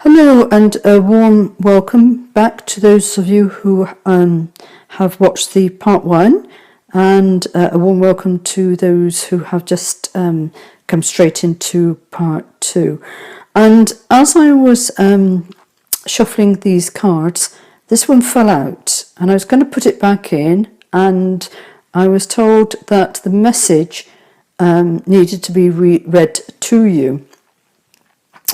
Hello and a warm welcome back to those of you who have watched the part one, and a warm welcome to those who have just come straight into part two. And as I was shuffling these cards, this one fell out and I was going to put it back in, and I was told that the message needed to be read to you.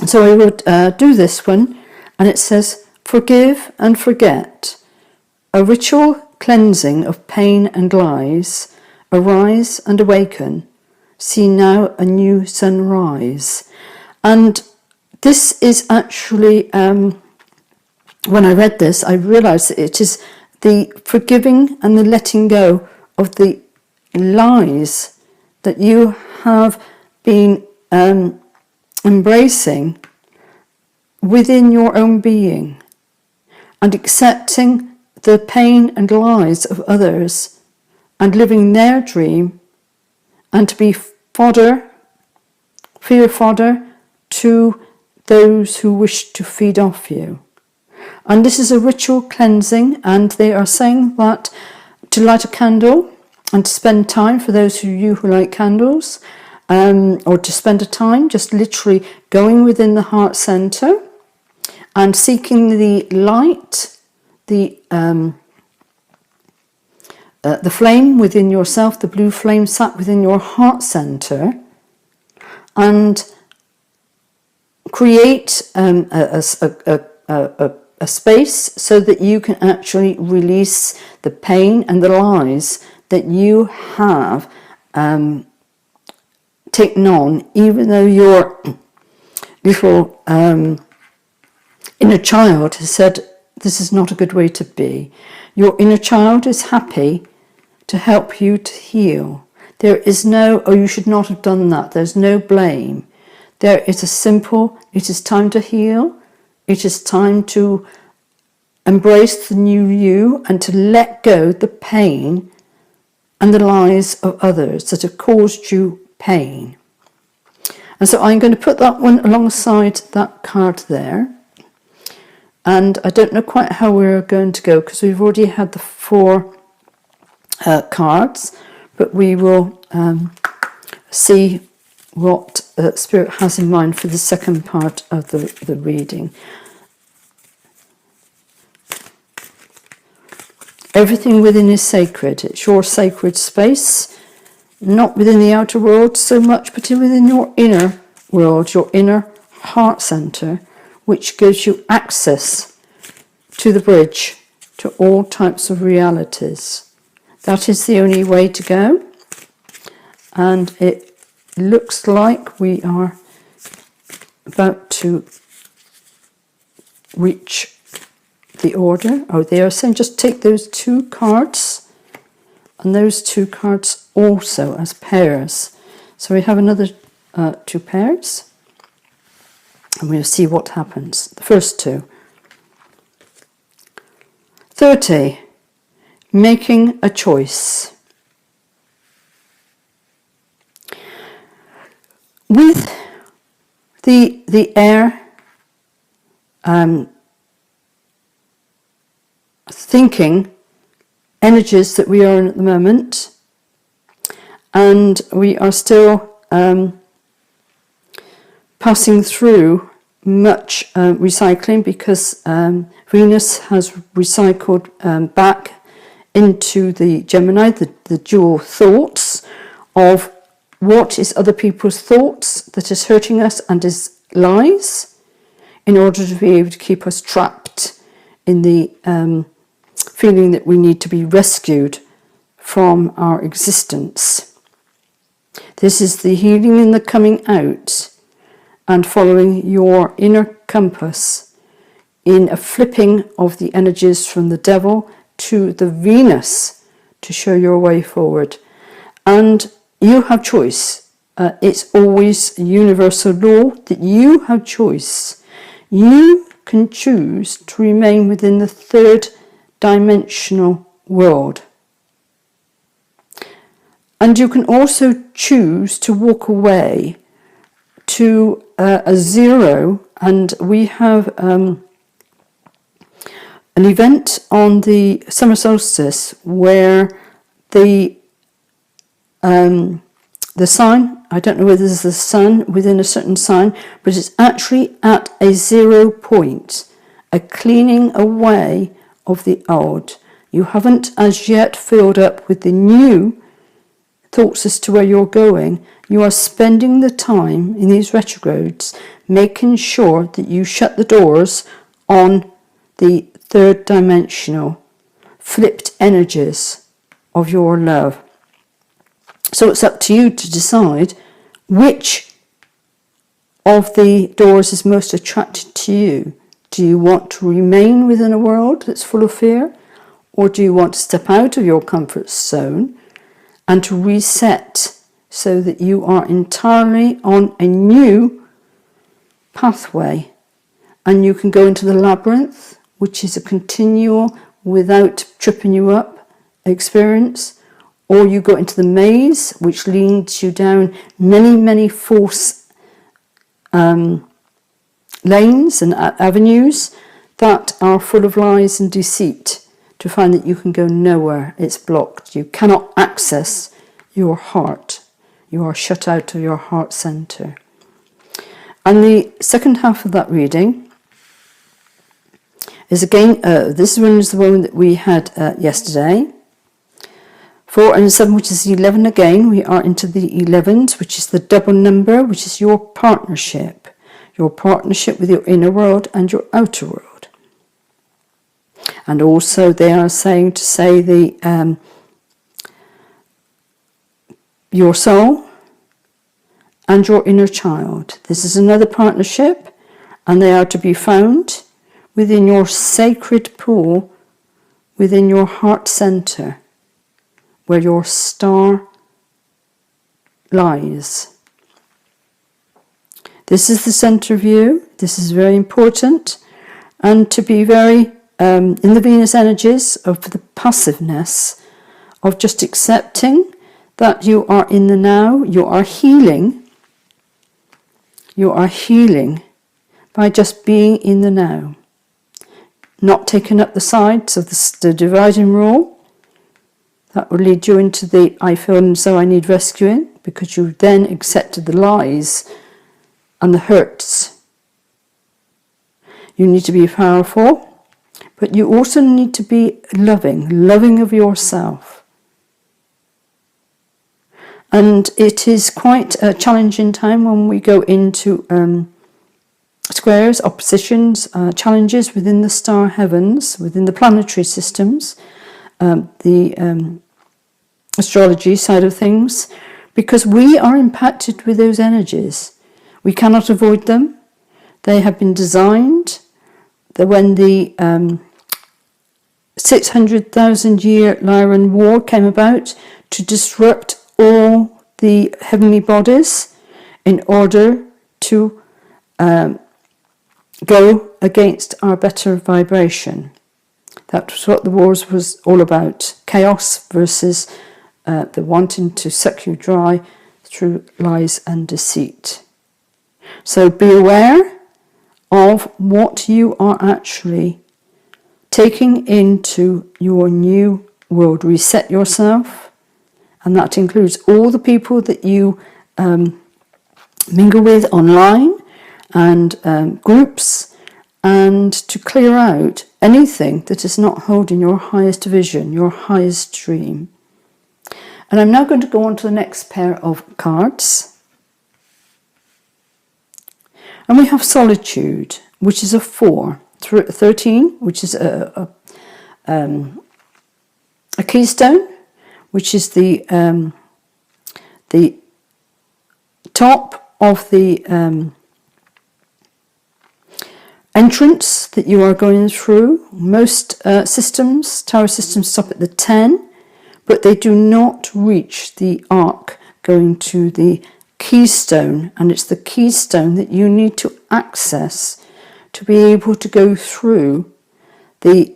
So I would do this one, and it says, "Forgive and forget, a ritual cleansing of pain and lies, arise and awaken, see now a new sunrise." And this is actually, when I read this, I realised that it is the forgiving and the letting go of the lies that you have been embracing within your own being, and accepting the pain and lies of others and living their dream, and to be fear fodder to those who wish to feed off you. And this is a ritual cleansing, and they are saying that to light a candle and to spend time, for those of you who like candles, or to spend a time just literally going within the heart center and seeking the light, the flame within yourself, the blue flame sat within your heart center, and create a space so that you can actually release the pain and the lies that you have taken on, even though your little inner child has said this is not a good way to be. Your inner child is happy to help you to heal. There is no, oh, you should not have done that. There's no blame. There is a simple, it is time to heal. It is time to embrace the new you and to let go the pain and the lies of others that have caused you pain. And so I'm going to put that one alongside that card there. And I don't know quite how we're going to go, because we've already had the four cards, but we will see what Spirit has in mind for the second part of the reading. Everything within is sacred. It's your sacred space, not within the outer world so much, but within your inner world, your inner heart center, which gives you access to the bridge to all types of realities. That is the only way to go. And it looks like we are about to reach the order. Oh, they are saying just take those two cards and those two cards also as pairs. So we have another two pairs, and we'll see what happens. The first two. 30. Making a choice. With the air thinking energies that we are in at the moment, and we are still passing through much recycling, because Venus has recycled back into the Gemini, the dual thoughts of what is other people's thoughts that is hurting us and is lies, in order to be able to keep us trapped in the feeling that we need to be rescued from our existence. This is the healing and the coming out, and following your inner compass in a flipping of the energies from the devil to the Venus to show your way forward. And you have choice. It's always a universal law that you have choice. You can choose to remain within the third dimensional world. And you can also choose to walk away to a 0, and we have an event on the summer solstice where the sign, I don't know whether there's the sun within a certain sign, but it's actually at a 0 point, a cleaning away of the old. You haven't as yet filled up with the new thoughts as to where you're going. You are spending the time in these retrogrades making sure that you shut the doors on the third dimensional flipped energies of your love. So it's up to you to decide which of the doors is most attracted to you. Do you want to remain within a world that's full of fear? Or do you want to step out of your comfort zone and to reset so that you are entirely on a new pathway and you can go into the labyrinth, which is a continual, without tripping you up experience, or you go into the maze, which leads you down many false lanes and avenues that are full of lies and deceit, to find that you can go nowhere. It's blocked. You cannot access your heart. You are shut out of your heart center. And the second half of that reading is again, this one is the one that we had yesterday. 4 and 7, which is 11 again. We are into the 11s, which is the double number, which is your partnership with your inner world and your outer world. And also they are saying to say the your soul and your inner child. This is another partnership, and they are to be found within your sacred pool, within your heart center, where your star lies. This is the center view. This is very important, and to be very in the Venus energies of the passiveness of just accepting that you are in the now. You are healing. You are healing by just being in the now, not taking up the sides of the dividing rule. That will lead you into the I feel and so I need rescuing, because you then accepted the lies and the hurts. You need to be powerful, but you also need to be loving of yourself. And it is quite a challenging time when we go into squares, oppositions, challenges within the star heavens, within the planetary systems, the astrology side of things, because we are impacted with those energies. We cannot avoid them. They have been designed that when the 600,000 year Lyran War came about to disrupt all the heavenly bodies in order to go against our better vibration. That was what the wars was all about. Chaos versus the wanting to suck you dry through lies and deceit. So be aware of what you are actually taking into your new world. Reset yourself, and that includes all the people that you mingle with online and groups, and to clear out anything that is not holding your highest vision, your highest dream. And I'm now going to go on to the next pair of cards. And we have Solitude, which is a 4. 13, which is a keystone, which is the top of the entrance that you are going through. Most systems, tower systems, stop at the 10, but they do not reach the arc going to the keystone, and it's the keystone that you need to access to be able to go through the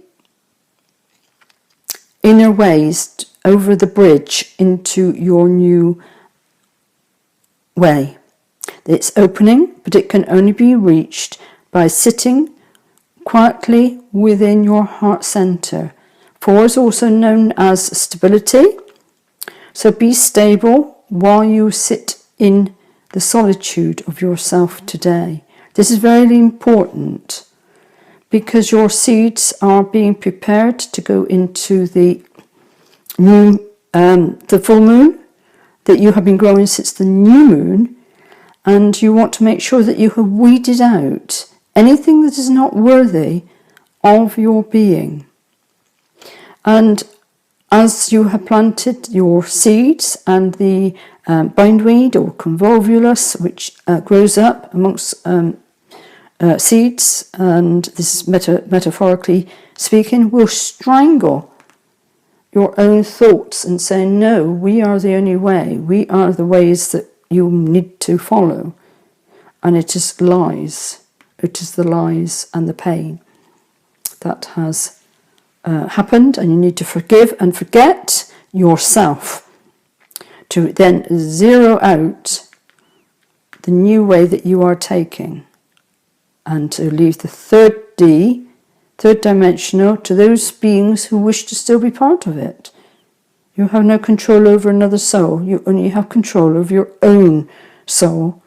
inner ways over the bridge into your new way. It's opening, but it can only be reached by sitting quietly within your heart center. 4 is also known as stability. So be stable while you sit in the solitude of yourself today. This is very important because your seeds are being prepared to go into the full moon that you have been growing since the new moon, and you want to make sure that you have weeded out anything that is not worthy of your being. And as you have planted your seeds and the bindweed or convolvulus, which grows up amongst seeds, and this is metaphorically speaking, will strangle your own thoughts and say, no, we are the only way. We are the ways that you need to follow. And it is lies. It is the lies and the pain that has happened, and you need to forgive and forget yourself to then zero out the new way that you are taking, and to leave the third dimensional, to those beings who wish to still be part of it. You have no control over another soul. You only have control over your own soul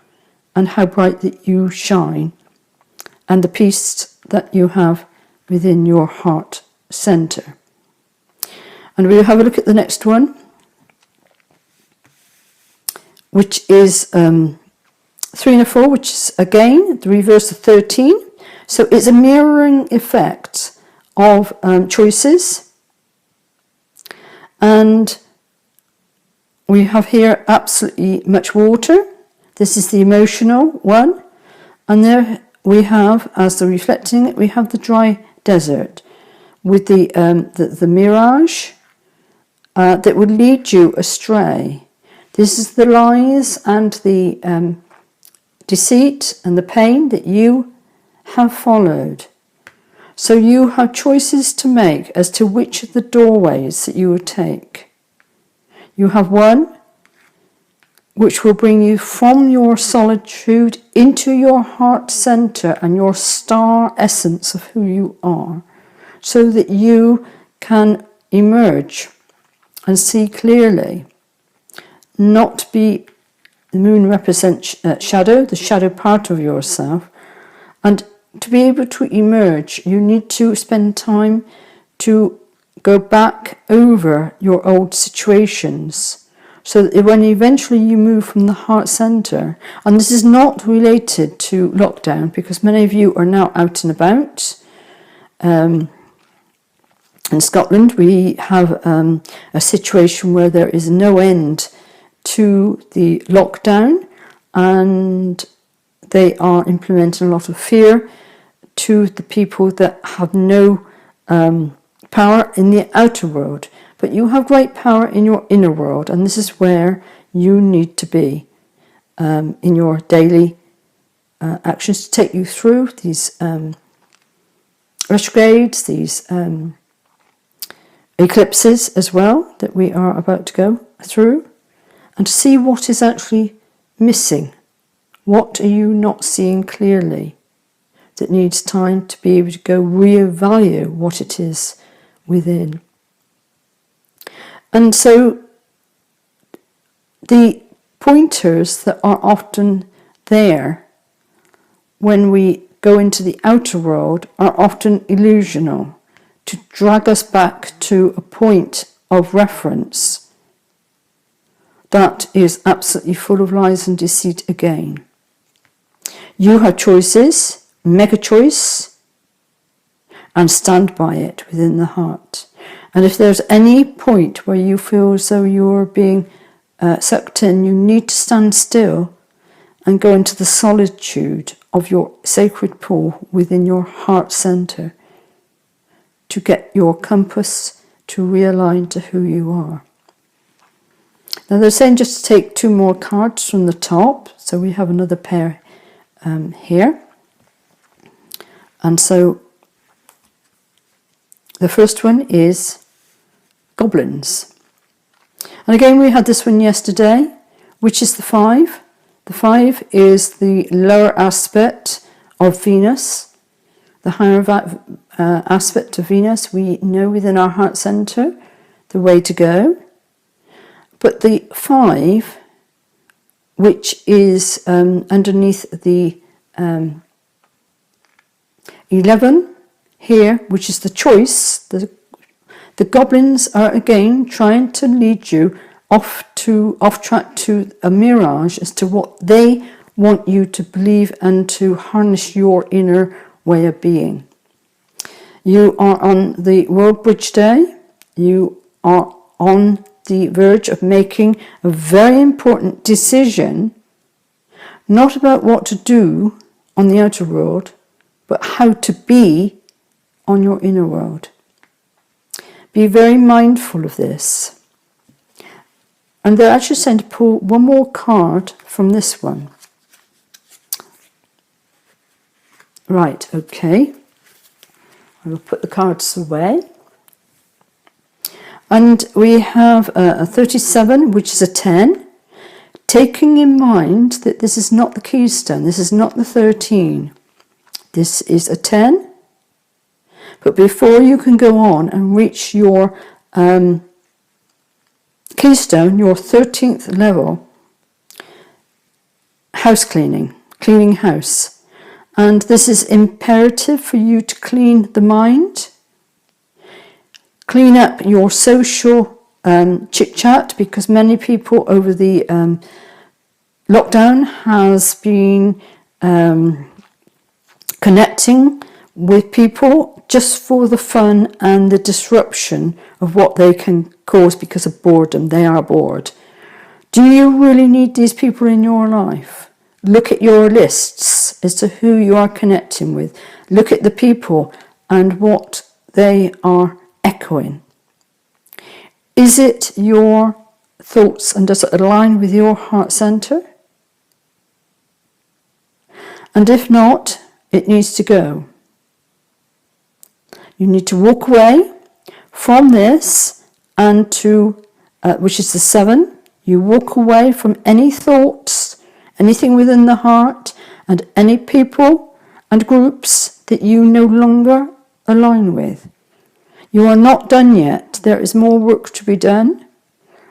and how bright that you shine, and the peace that you have within your heart center. And we'll have a look at the next one, which is 3 and 4, which is again the reverse of 13. So it's a mirroring effect of choices. And we have here absolutely much water. This is the emotional one. And there we have, as the reflecting, we have the dry desert with the mirage that would lead you astray. This is the lies and the deceit and the pain that you have followed. So you have choices to make as to which of the doorways that you will take. You have one which will bring you from your solitude into your heart center and your star essence of who you are, so that you can emerge and see clearly. Not be, the moon represents shadow, the shadow part of yourself, and to be able to emerge, you need to spend time to go back over your old situations, so that when eventually you move from the heart center, and this is not related to lockdown, because many of you are now out and about. In Scotland, we have a situation where there is no end to the lockdown, and they are implementing a lot of fear to the people that have no power in the outer world. But you have great power in your inner world, and this is where you need to be in your daily actions to take you through these retrogrades, these eclipses as well that we are about to go through, and to see what is actually missing. What are you not seeing clearly that needs time to be able to go reevaluate what it is within? And so the pointers that are often there when we go into the outer world are often illusional, to drag us back to a point of reference that is absolutely full of lies and deceit again. You have choices, make a choice, and stand by it within the heart. And if there's any point where you feel as though you're being sucked in, you need to stand still and go into the solitude of your sacred pool within your heart center to get your compass to realign to who you are. Now they're saying just to take 2 more cards from the top, so we have another pair here. And so the first one is goblins. And again, we had this one yesterday, which is the 5. The 5 is the lower aspect of Venus, the higher aspect of Venus. We know within our heart center the way to go. But the 5, which is underneath the 11 here, which is the choice, the goblins are again trying to lead you off track to a mirage as to what they want you to believe and to harness your inner way of being. You are on the World Bridge Day. You are on the verge of making a very important decision, not about what to do on the outer world, but how to be on your inner world. Be very mindful of this. And they're actually saying to pull one more card from this one. Right, okay. I will put the cards away. And we have a 37, which is a 10. Taking in mind that this is not the keystone, this is not the 13. This is a 10. But before you can go on and reach your keystone, your 13th level, house cleaning house. And this is imperative for you to clean the mind, clean up your social chit-chat, because many people over the lockdown has been connecting with people just for the fun and the disruption of what they can cause because of boredom. They are bored. Do you really need these people in your life? Look at your lists as to who you are connecting with. Look at the people and what they are echoing. Is it your thoughts and does it align with your heart center? And if not, it needs to go. You need to walk away from this and which is the 7. You walk away from any thoughts, anything within the heart, and any people and groups that you no longer align with. You are not done yet. There is more work to be done,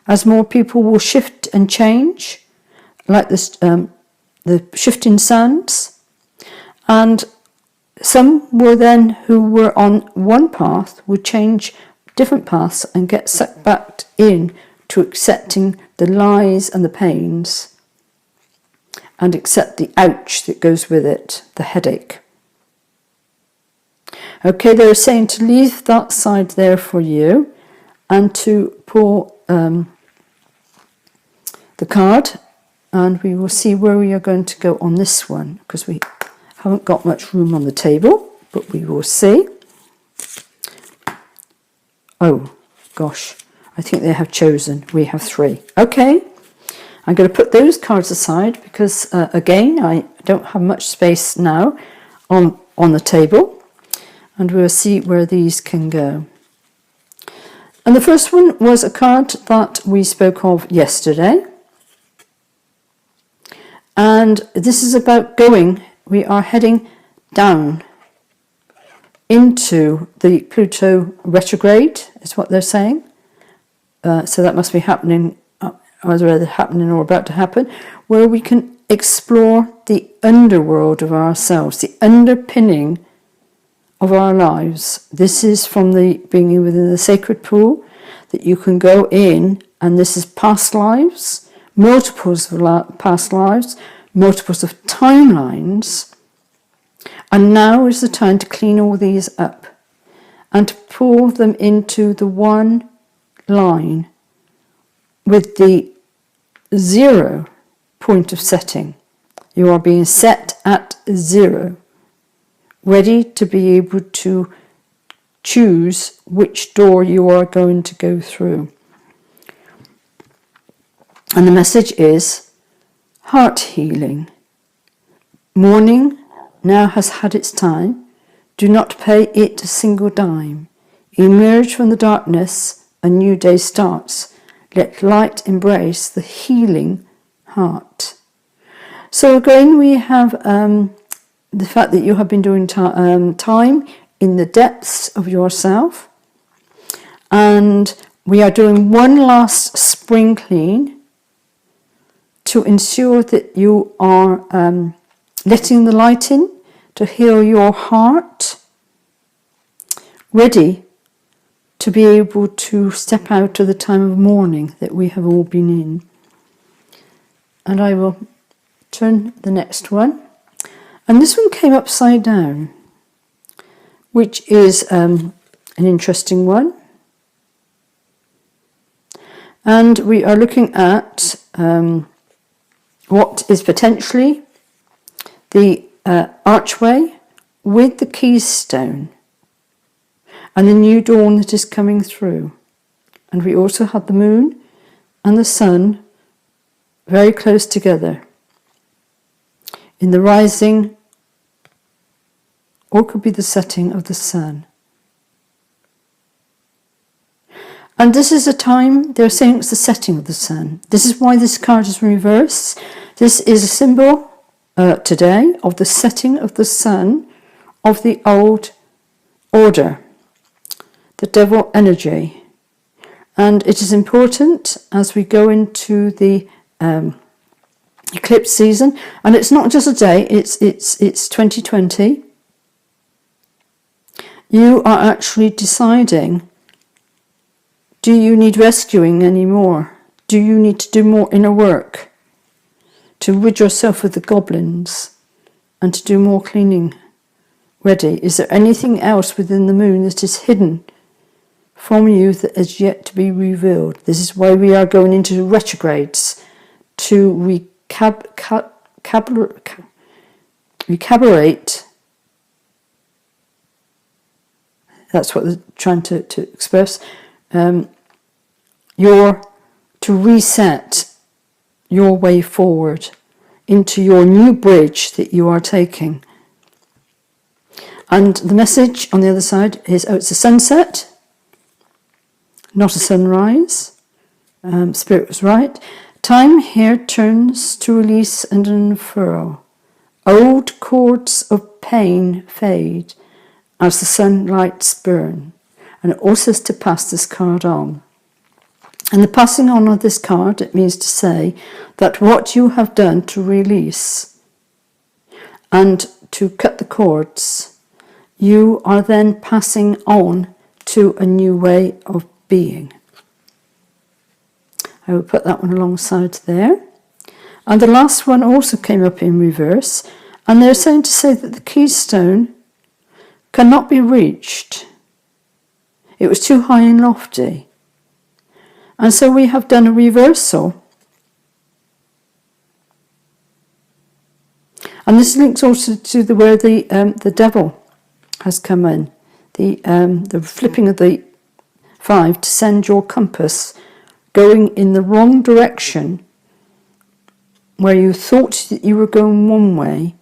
as more people will shift and change, like this, the shifting sands. And some were then who were on one path would change different paths and get sucked back in to accepting the lies and the pains and accept the ouch that goes with it, the headache. Okay, they're saying to leave that side there for you and to pull the card, and we will see where we are going to go on this one, because we haven't got much room on the table, but we will see. Oh, gosh, I think they have chosen. We have 3. Okay, I'm going to put those cards aside because, again, I don't have much space now on the table, and we'll see where these can go. And the first one was a card that we spoke of yesterday. And this is about going. We are heading down into the Pluto retrograde, is what they're saying. So that must be happening, either happening or about to happen, where we can explore the underworld of ourselves, the underpinning of our lives. This is from the being within the sacred pool that you can go in, and this is past lives, multiples of past lives, multiples of timelines, and now is the time to clean all these up and to pull them into the one line with the 0 point of setting. You are being set at 0, ready to be able to choose which door you are going to go through. And the message is heart healing. Morning now has had its time. Do not pay it a single dime. Emerge from the darkness, a new day starts. Let light embrace the healing heart. So again, we have the fact that you have been doing time in the depths of yourself. And we are doing one last spring clean to ensure that you are letting the light in to heal your heart, ready to be able to step out of the time of mourning that we have all been in. And I will turn the next one. And this one came upside down, which is an interesting one. And we are looking at what is potentially the archway with the keystone and the new dawn that is coming through. And we also have the moon and the sun very close together in the rising, or could be the setting of the sun. And this is a time, they're saying it's the setting of the sun. This is why this card is in reverse. This is a symbol today of the setting of the sun of the old order, the devil energy. And it is important as we go into the eclipse season, and it's not just a day, it's 2020. You are actually deciding, do you need rescuing anymore? Do you need to do more inner work to rid yourself of the goblins and to do more cleaning ready? Is there anything else within the moon that is hidden from you that is yet to be revealed? This is why we are going into retrogrades, to recalibrate. That's what they're trying to express. To reset your way forward into your new bridge that you are taking. And the message on the other side is, it's a sunset, not a sunrise. Spirit was right. Time here turns to release and unfurl. Old cords of pain fade as the sunlights burn. And it also says to pass this card on. And the passing on of this card, it means to say that what you have done to release and to cut the cords, you are then passing on to a new way of being. I will put that one alongside there. And the last one also came up in reverse. And they're saying to say that the keystone cannot be reached. It was too high and lofty. And so we have done a reversal. And this links also to where the devil has come in. The flipping of the 5 to send your compass going in the wrong direction, where you thought that you were going one way,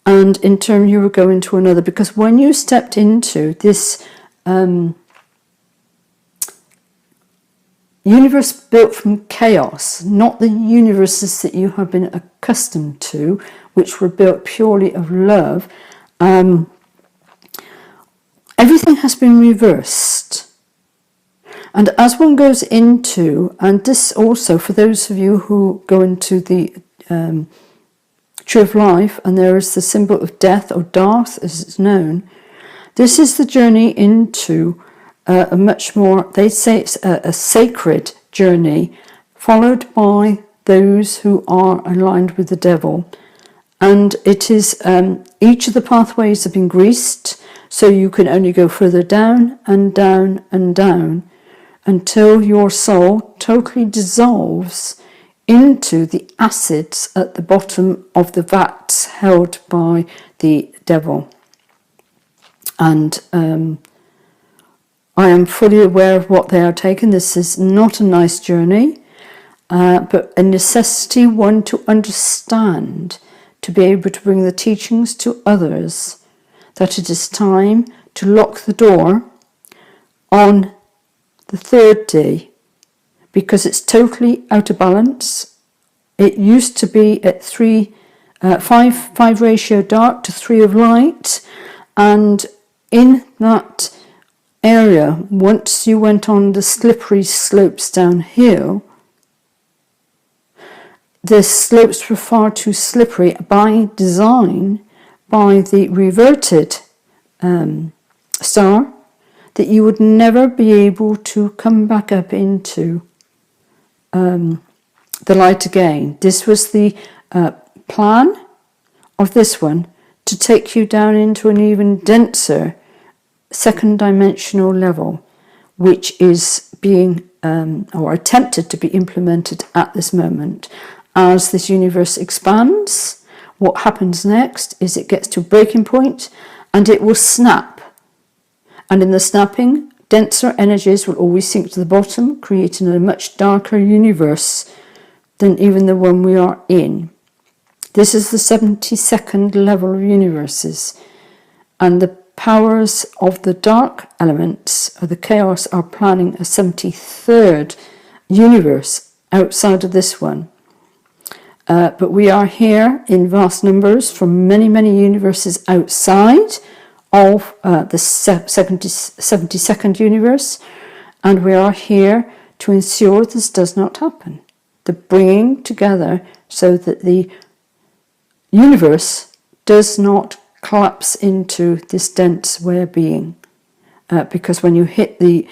and in turn you were going to another. Because when you stepped into this universe built from chaos, not the universes that you have been accustomed to, which were built purely of love, everything has been reversed. And as one goes into, and this also for those of you who go into the Tree of Life, and there is the symbol of death, or Darth as it's known, this is the journey into a much more, they say it's a sacred journey, followed by those who are aligned with the devil. And it is, each of the pathways have been greased, so you can only go further down and down and down until your soul totally dissolves into the acids at the bottom of the vats held by the devil. And I am fully aware of what they are taking. This is not a nice journey, but a necessity one to understand, to be able to bring the teachings to others, that it is time to lock the door on the third day, because it's totally out of balance It used to be at 5 ratio dark to 3 of light, and in that area, once you went on the slippery slopes downhill, the slopes were far too slippery by design, by the reverted star, that you would never be able to come back up into the light again. This was the plan of this one, to take you down into an even denser second dimensional level, which is being or attempted to be implemented at this moment. As this universe expands, what happens next is it gets to a breaking point and it will snap. And in the snapping, denser energies will always sink to the bottom, creating a much darker universe than even the one we are in. This is the 72nd level of universes, and the powers of the dark elements of the chaos are planning a 73rd universe outside of this one. But we are here in vast numbers from many, many universes outside of the 72nd universe, and we are here to ensure this does not happen. The bringing together so that the universe does not collapse into this dense way of being. Because when you hit the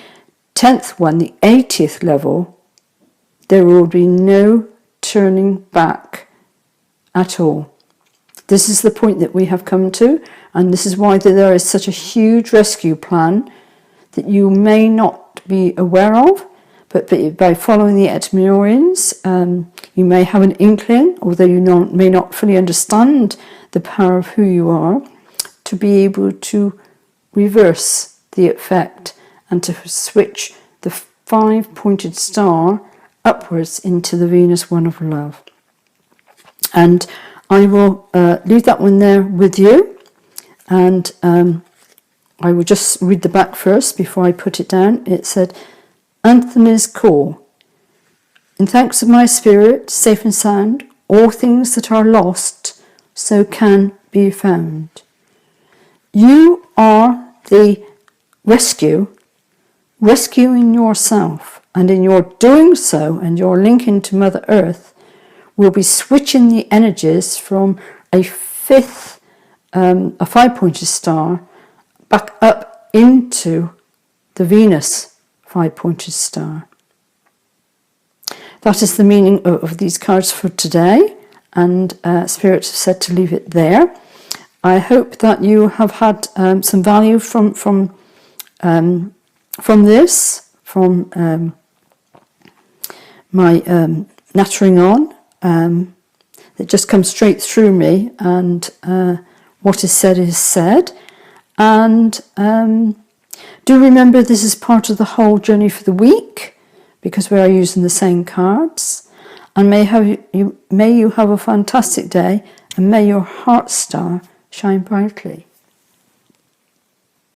10th one, the 80th level, there will be no turning back at all. This is the point that we have come to, and this is why there is such a huge rescue plan that you may not be aware of, but by following the Etemyrians, you may have an inkling, although you may not fully understand the power of who you are, to be able to reverse the effect and to switch the 5-pointed star upwards into the Venus one of love. And I will leave that one there with you, and I will just read the back first before I put it down. It said, Anthony's call. In thanks of my spirit, safe and sound, all things that are lost so can be found. You are the rescuing yourself, and in your doing so and your linking to Mother Earth, will be switching the energies from a 5-pointed star back up into the Venus 5-pointed star. That is the meaning of these cards for today, and Spirit said to leave it there. I hope that you have had some value from this, from my nattering on. It just comes straight through me, and what is said. And do remember, this is part of the whole journey for the week, because we are using the same cards. And may you have a fantastic day, and may your heart star shine brightly.